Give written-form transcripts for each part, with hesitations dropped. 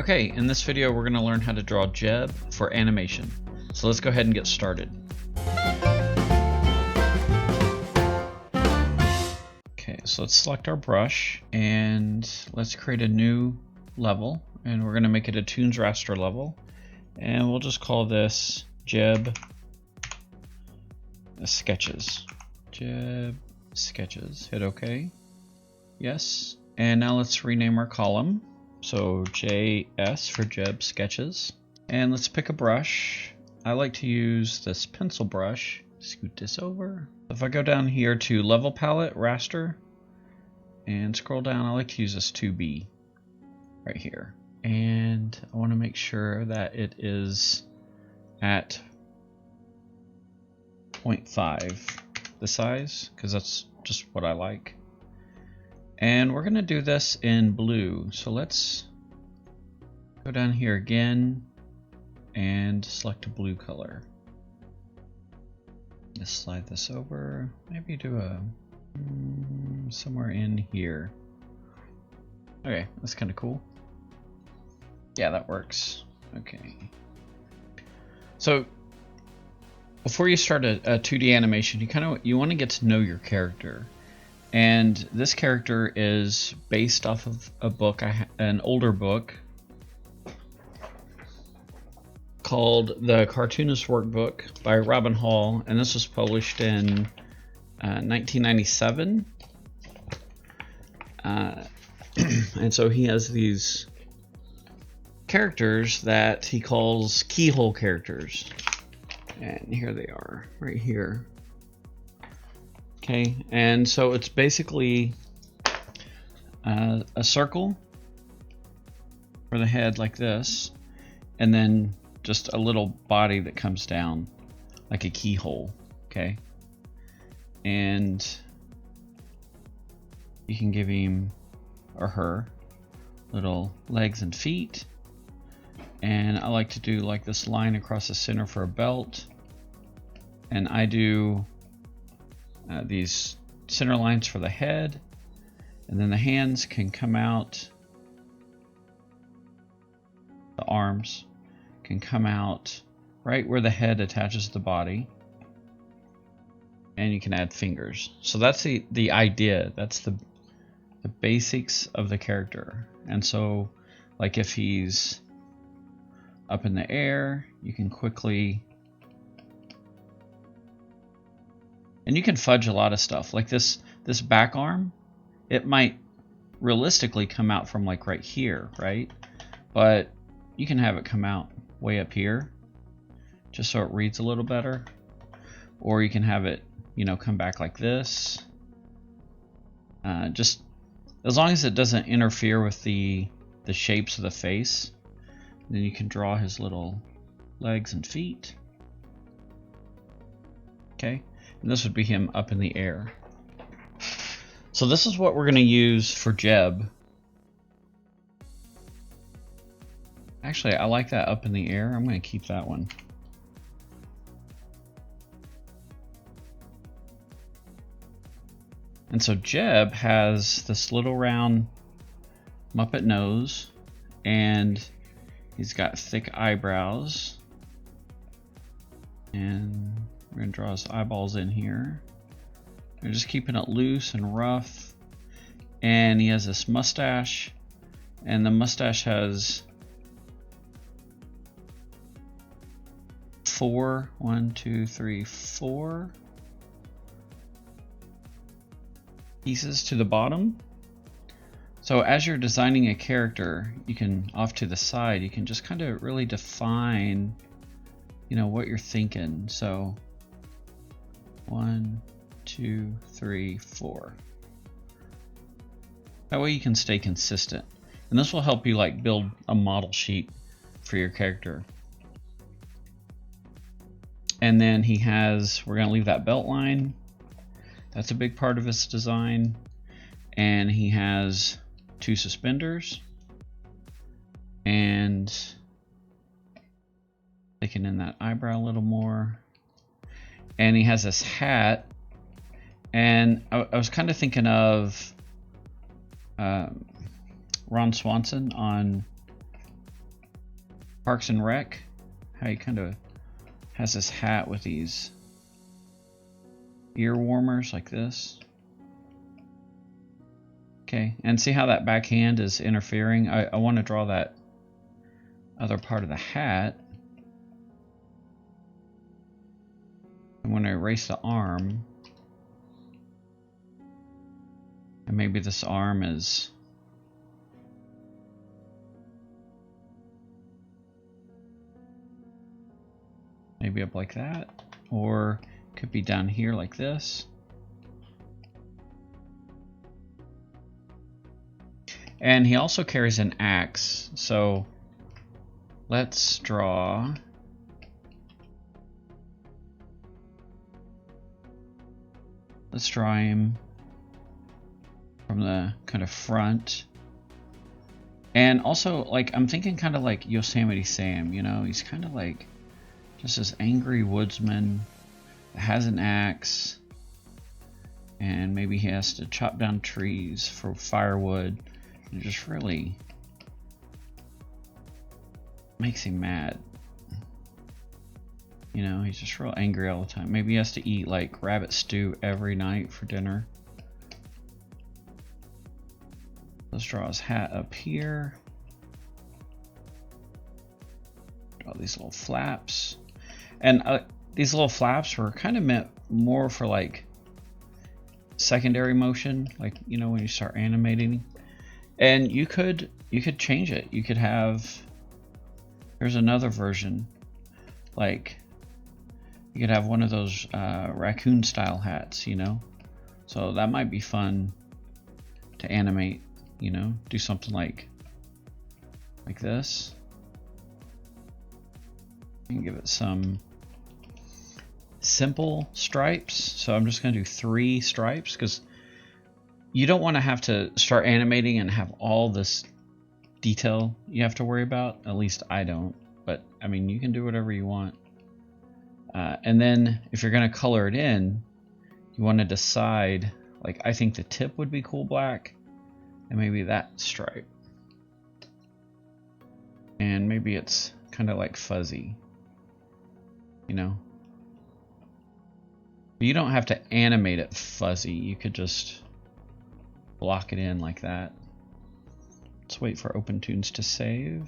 Okay, in this video we're going to learn how to draw Jeb for animation. So let's go ahead and get started. Okay, so let's select our brush and let's create a new level, and we're going to make it a Toonz raster level, and we'll just call this Jeb Sketches. Jeb Sketches. Hit OK. Yes. And now let's rename our column. So JS for Jeb Sketches. And let's pick a brush. I like to use this pencil brush. Scoot this over. If I go down here to Level Palette, Raster, and scroll down, I like to use this 2B right here. And I want to make sure that it is at 0.5 the size, because that's just what I like. And we're going to do this in blue. So let's go down here again and select a blue color. Just slide this over. Maybe do a somewhere in here. Okay, that's kind of cool. Yeah, that works. Okay. So before you start a 2D animation, you want to get to know your character. And this character is based off of a book, an older book called The Cartoonist Workbook by Robin Hall, and this was published in 1997. And so he has these characters that he calls keyhole characters. And here they are, right here. Okay, and so it's basically a circle for the head like this, and then just a little body that comes down like a keyhole. Okay, and you can give him or her little legs and feet, and I like to do like this line across the center for a belt, and I do these center lines for the head, and then the hands can come out, the arms can come out right where the head attaches the body, and you can add fingers. So that's the idea. That's the basics of the character. And so like if he's up in the air, you can quickly, and you can fudge a lot of stuff. Like this back arm, it might realistically come out from like right here, right? But you can have it come out way up here, just so it reads a little better. Or you can have it, come back like this. Just as long as it doesn't interfere with the shapes of the face, then you can draw his little legs and feet. Okay. And this would be him up in the air. So this is what we're going to use for Jeb. Actually, I like that up in the air. I'm going to keep that one. And so Jeb has this little round Muppet nose, and he's got thick eyebrows, and we're going to draw his eyeballs in here. We're just keeping it loose and rough. And he has this mustache. And the mustache has four pieces to the bottom. So as you're designing a character, you can, off to the side, you can just kind of really define, what you're thinking. So 1, 2, 3, 4. That way you can stay consistent, and this will help you like build a model sheet for your character. And then we're going to leave that belt line. That's a big part of his design. And he has 2 suspenders, and taking in that eyebrow a little more. And he has this hat, and I was kind of thinking of Ron Swanson on Parks and Rec, how he kind of has this hat with these ear warmers like this. Okay, and see how that backhand is interfering? I want to draw that other part of the hat. I want to erase the arm. And maybe this arm is maybe up like that, or could be down here like this. And he also carries an axe, so let's draw him from the kind of front. And also, like, I'm thinking kind of like Yosemite Sam, you know, he's kind of like just this angry woodsman that has an axe, and maybe he has to chop down trees for firewood. It just really makes him mad. You know, he's just real angry all the time. Maybe he has to eat like rabbit stew every night for dinner. Let's draw his hat up here. Draw these little flaps. And these little flaps were kind of meant more for like secondary motion, like, you know, when you start animating. And you could change it. You could have, there's another version, like you could have one of those raccoon style hats, you know, so that might be fun to animate, you know, do something like this and give it some simple stripes. So I'm just going to do 3 stripes because you don't want to have to start animating and have all this detail you have to worry about. At least I don't, but I mean, you can do whatever you want. And then if you're going to color it in, you want to decide, like, I think the tip would be cool black, and maybe that stripe. And maybe it's kind of like fuzzy, you know. But you don't have to animate it fuzzy. You could just block it in like that. Let's wait for OpenToonz to save.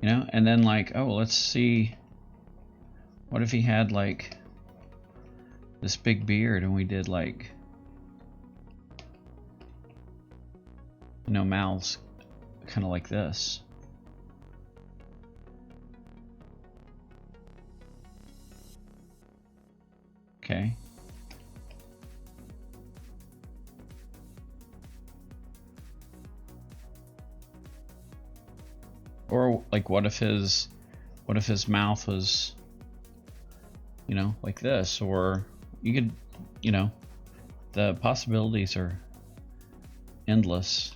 You know, and then like, oh, let's see. What if he had like this big beard and we did like, you know, mouths kind of like this. Okay. Or like, what if his mouth was, you know, like this? Or you could, you know, the possibilities are endless.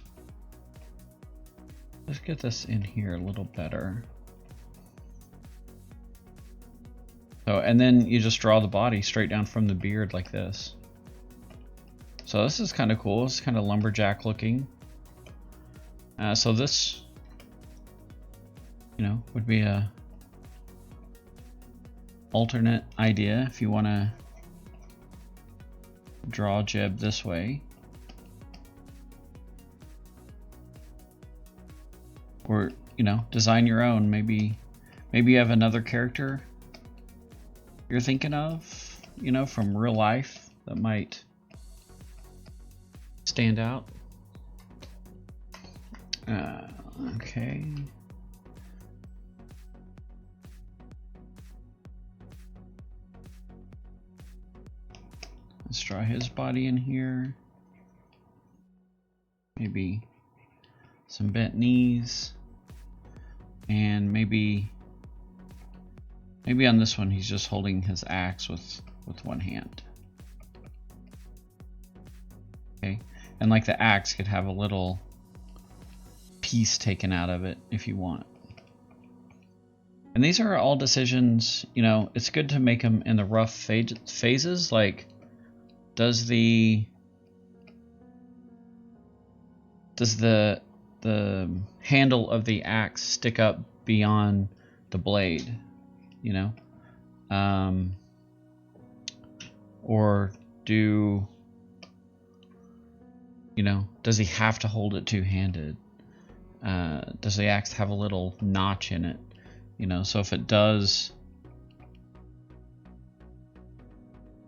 Let's get this in here a little better. So, and then you just draw the body straight down from the beard like this. So this is kind of cool. It's kind of lumberjack looking. So this, you know, would be a alternate idea if you want to draw Jeb this way. Or, you know, design your own. Maybe you have another character you're thinking of, you know, from real life that might stand out. Okay. Let's draw his body in here. Maybe some bent knees. And maybe on this one he's just holding his axe with one hand. Okay, and like the axe could have a little piece taken out of it if you want. And these are all decisions, you know, it's good to make them in the rough phases, like does the the handle of the axe stick up beyond the blade, you know, or do, you know, does he have to hold it two-handed? Does the axe have a little notch in it? You know, so if it does,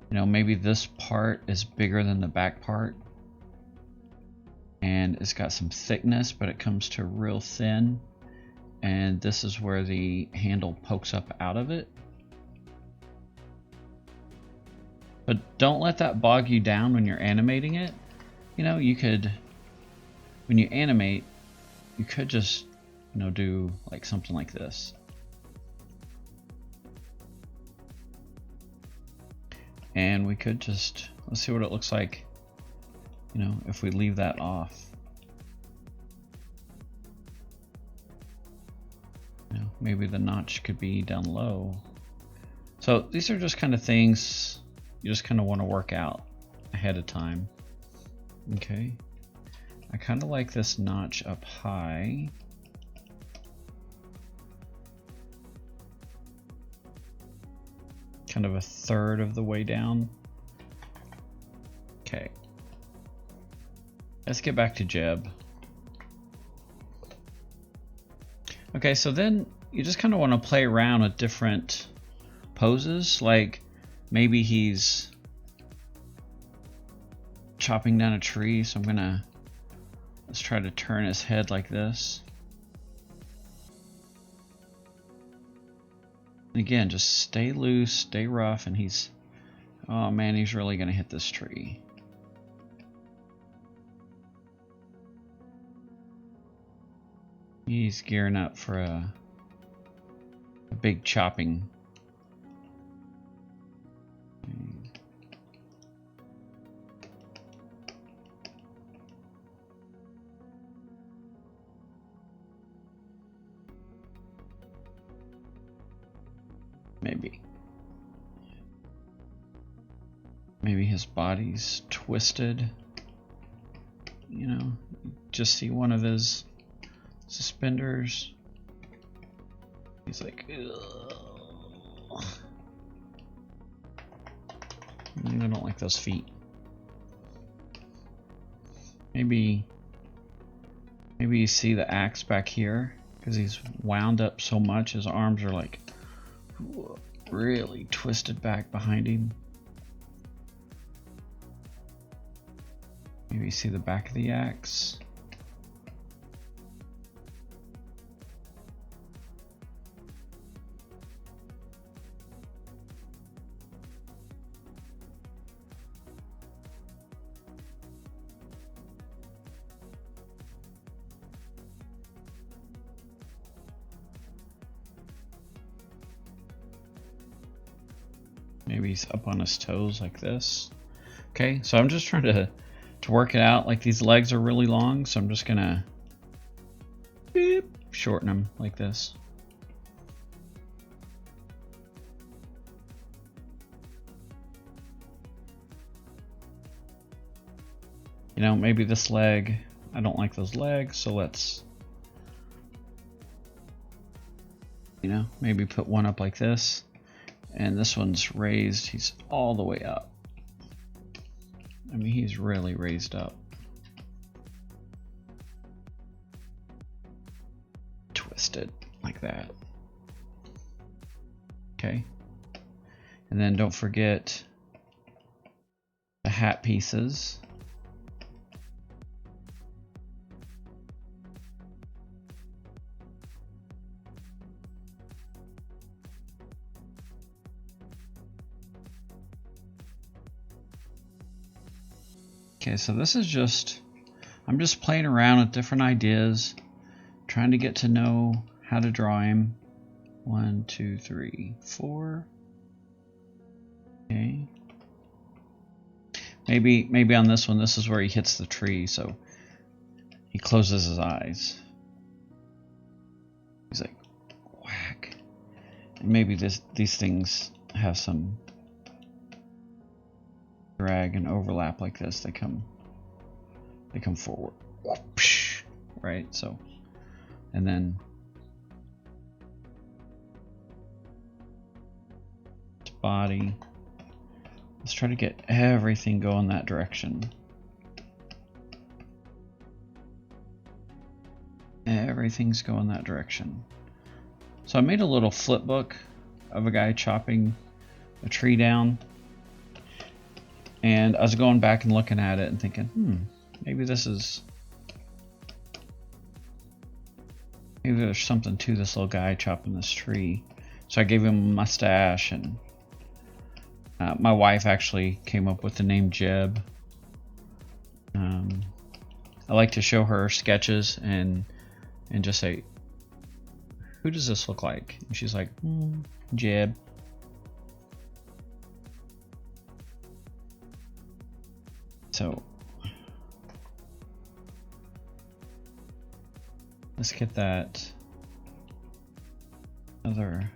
you know, maybe this part is bigger than the back part, and it's got some thickness, but it comes to real thin, and this is where the handle pokes up out of it. But don't let that bog you down when you're animating it. You know, you could, when you animate, you could just, you know, do like something like this. And we could just, let's see what it looks like, you know, if we leave that off. You know, maybe the notch could be down low. So these are just kind of things you just kind of want to work out ahead of time. Okay. I kind of like this notch up high. Kind of a third of the way down. Okay. Let's get back to Jeb. Okay, so then you just kind of want to play around with different poses. Like maybe he's chopping down a tree, so I'm gonna, let's try to turn his head like this. Again, just stay loose, stay rough, and he's, oh man, he's really gonna hit this tree. He's gearing up for a big chopping. Maybe his body's twisted. You know, just see one of his suspenders. He's like, ugh. I don't like those feet. Maybe you see the axe back here because he's wound up so much. His arms are like really twisted back behind him. Maybe you see the back of the axe. Maybe he's up on his toes like this. Okay, so I'm just trying to work it out. Like these legs are really long, so I'm just gonna shorten them like this. You know, maybe this leg, I don't like those legs, so let's, you know, maybe put one up like this, and this one's raised, he's all the way up. I mean, he's really raised up. Twisted like that. Okay. And then don't forget the hat pieces. Okay, so this is just, I'm just playing around with different ideas, trying to get to know how to draw him. 1, 2, 3, 4. Okay. Maybe on this one, this is where he hits the tree, so he closes his eyes. He's like, whack. And maybe these things have some drag and overlap like this. They come forward, whoosh, right? So, and then body. Let's try to get everything going that direction. Everything's going that direction. So I made a little flip book of a guy chopping a tree down, and I was going back and looking at it and thinking, maybe there's something to this little guy chopping this tree. So I gave him a mustache, and my wife actually came up with the name Jeb. I like to show her sketches and just say, who does this look like? And she's like, Jeb. So let's get that other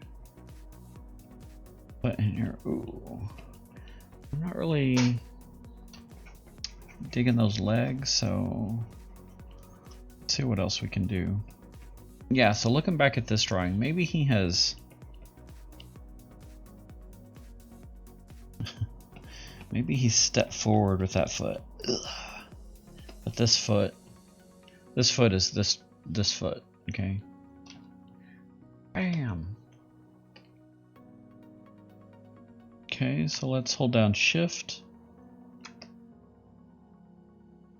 foot in here. Ooh, I'm not really digging those legs, so let's see what else we can do. Yeah, so looking back at this drawing, maybe he has maybe he stepped forward with that foot. Ugh. But this foot is this foot, okay? Bam. Okay, so let's hold down Shift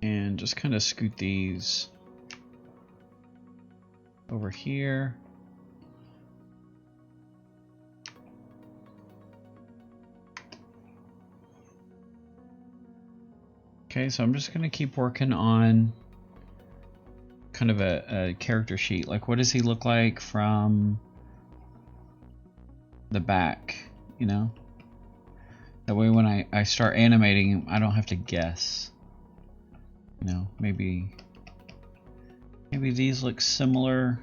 and just kind of scoot these over here. Okay, so I'm just going to keep working on kind of a character sheet. Like, what does he look like from the back, you know? That way when I start animating him, I don't have to guess. You know, maybe these look similar.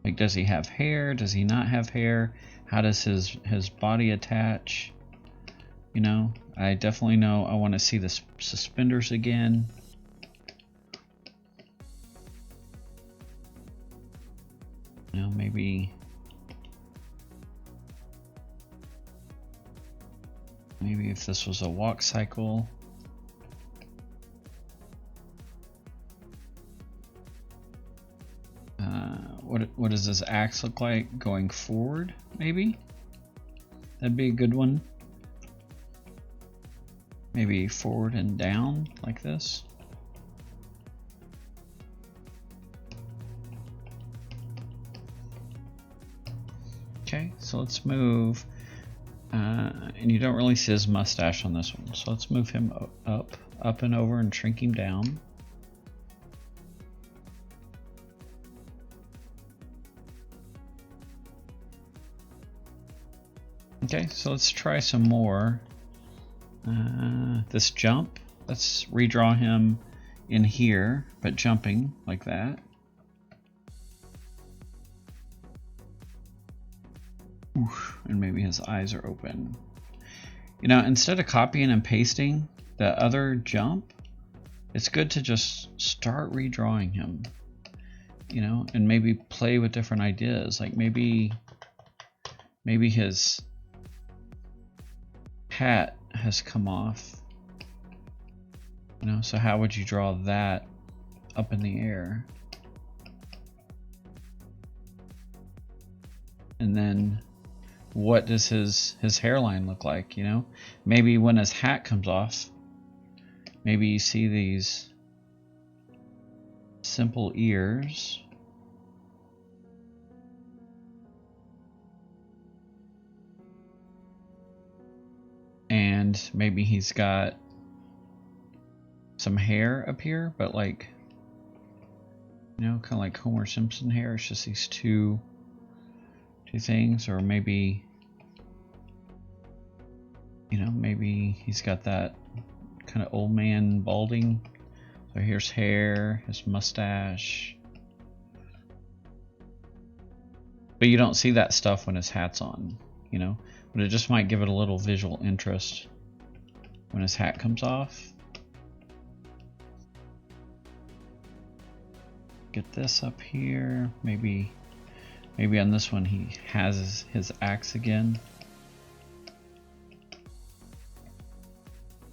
Like, does he have hair? Does he not have hair? How does his body attach? You know, I definitely know I want to see the suspenders again. You know, maybe if this was a walk cycle. What does this axe look like going forward? Maybe that'd be a good one. Maybe forward and down like this. Okay, so let's move. And you don't really see his mustache on this one, so let's move him up and over and shrink him down. Okay, so let's try some more. This jump, let's redraw him in here, but jumping like that. Oof, and maybe his eyes are open. You know, instead of copying and pasting the other jump, it's good to just start redrawing him, you know, and maybe play with different ideas. Like maybe his hat has come off, you know, so how would you draw that up in the air? And then what does his hairline look like, you know? Maybe when his hat comes off, maybe you see these simple ears. And maybe he's got some hair up here, but like, you know, kind of like Homer Simpson hair. It's just these two things. Or maybe, you know, maybe he's got that kind of old man balding. So here's hair, his mustache. But you don't see that stuff when his hat's on, you know? But it just might give it a little visual interest when his hat comes off. get this up here. Maybe on this one he has his axe again.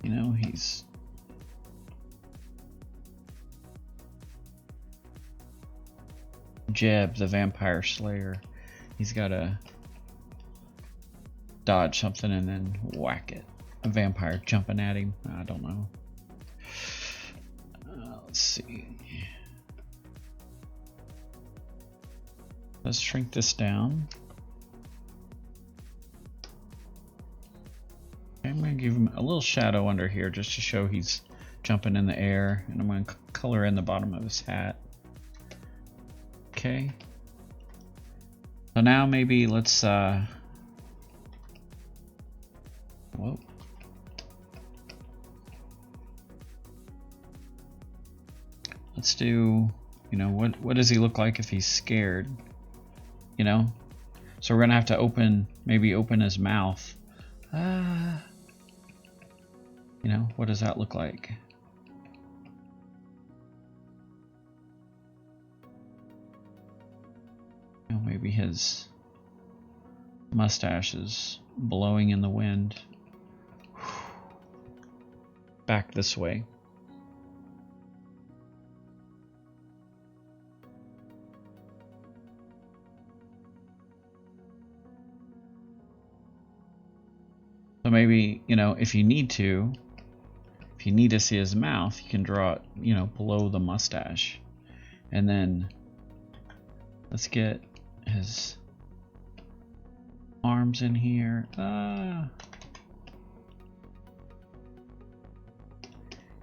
You know, he's Jeb, the vampire slayer. He's got to dodge something and then whack it. A vampire jumping at him. I don't know. Let's see. Let's shrink this down. Okay, I'm going to give him a little shadow under here just to show he's jumping in the air. And I'm going to color in the bottom of his hat. Okay. So now maybe let's whoa. Let's do, you know, what does he look like if he's scared? You know? So we're gonna have to maybe open his mouth. You know, what does that look like? You know, maybe his mustache is blowing in the wind. Back this way. So maybe, you know, if you need to see his mouth, you can draw it, you know, below the mustache. And then let's get his arms in here.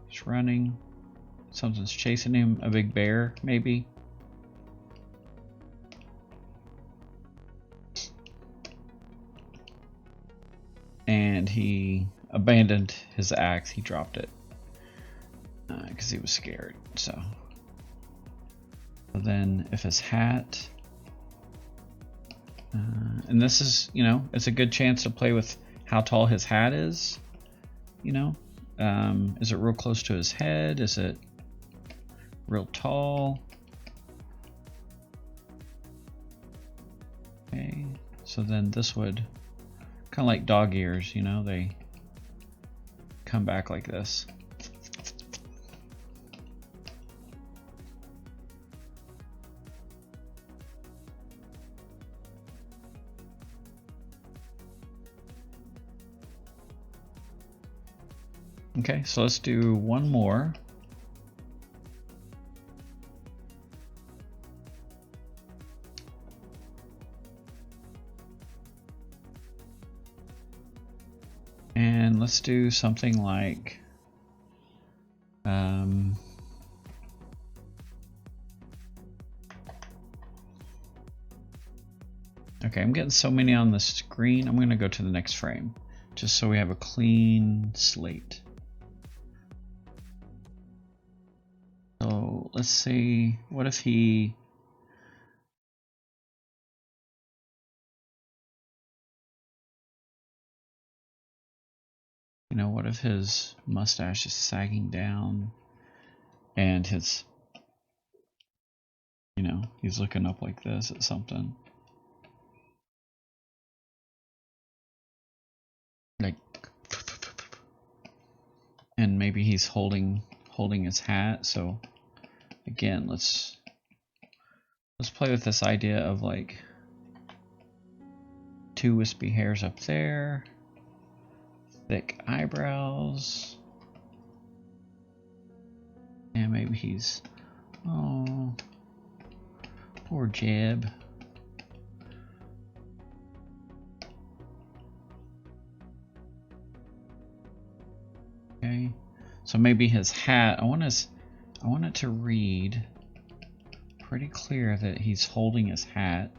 He's running. Something's chasing him. A big bear, maybe. And he abandoned his axe. He dropped it because he was scared. So then if his hat, and this is, you know, it's a good chance to play with how tall his hat is. You know, is it real close to his head? Is it real tall? Okay, so then this would kind of like dog ears, you know, they come back like this. Okay, so let's do one more. And let's do something like okay, I'm getting so many on the screen. I'm going to go to the next frame just so we have a clean slate. So let's see, what if he you know, what if his mustache is sagging down and his, you know, he's looking up like this at something. Like, and maybe he's holding his hat. So again, let's play with this idea of like 2 wispy hairs up there. Thick eyebrows, and maybe he's, oh, poor Jeb. Okay, so maybe his hat. I want it to read pretty clear that he's holding his hat,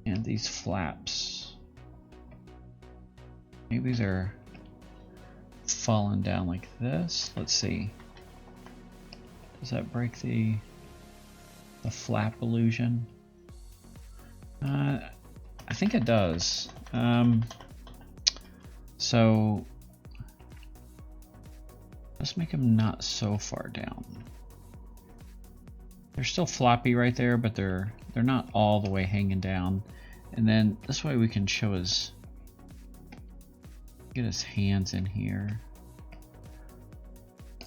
and these flaps. Maybe they're falling down like this. Let's see. Does that break the flap illusion? I think it does. So let's make them not so far down. They're still floppy right there, but they're not all the way hanging down. And then this way we can show his, get his hands in here.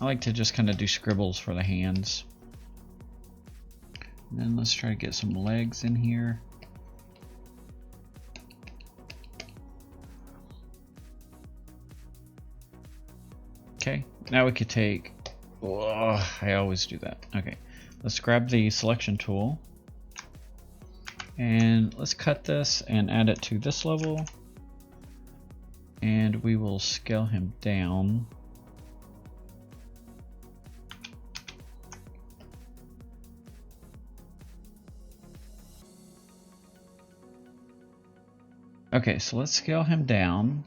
I like to just kind of do scribbles for the hands. And then let's try to get some legs in here. Okay, now we could take, oh, I always do that. Okay, let's grab the selection tool and let's cut this and add it to this level. And we will scale him down. Okay, so let's scale him down.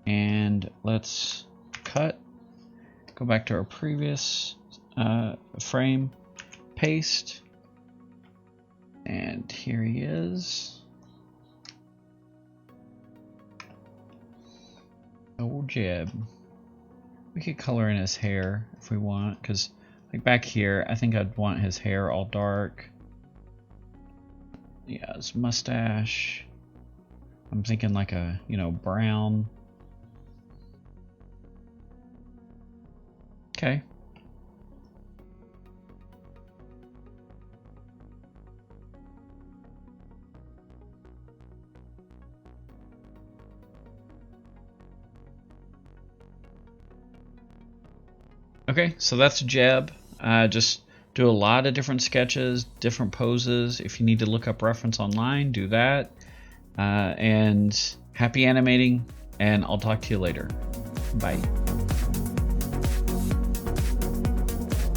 And let's cut, go back to our previous frame, paste, and here he is. Old Jeb. We could color in his hair if we want, because like back here, I think I'd want his hair all dark. Yeah, his mustache. I'm thinking like a, you know, brown. Okay. Okay, so that's Jeb. Just do a lot of different sketches, different poses. If you need to look up reference online, do that. And happy animating, and I'll talk to you later. Bye.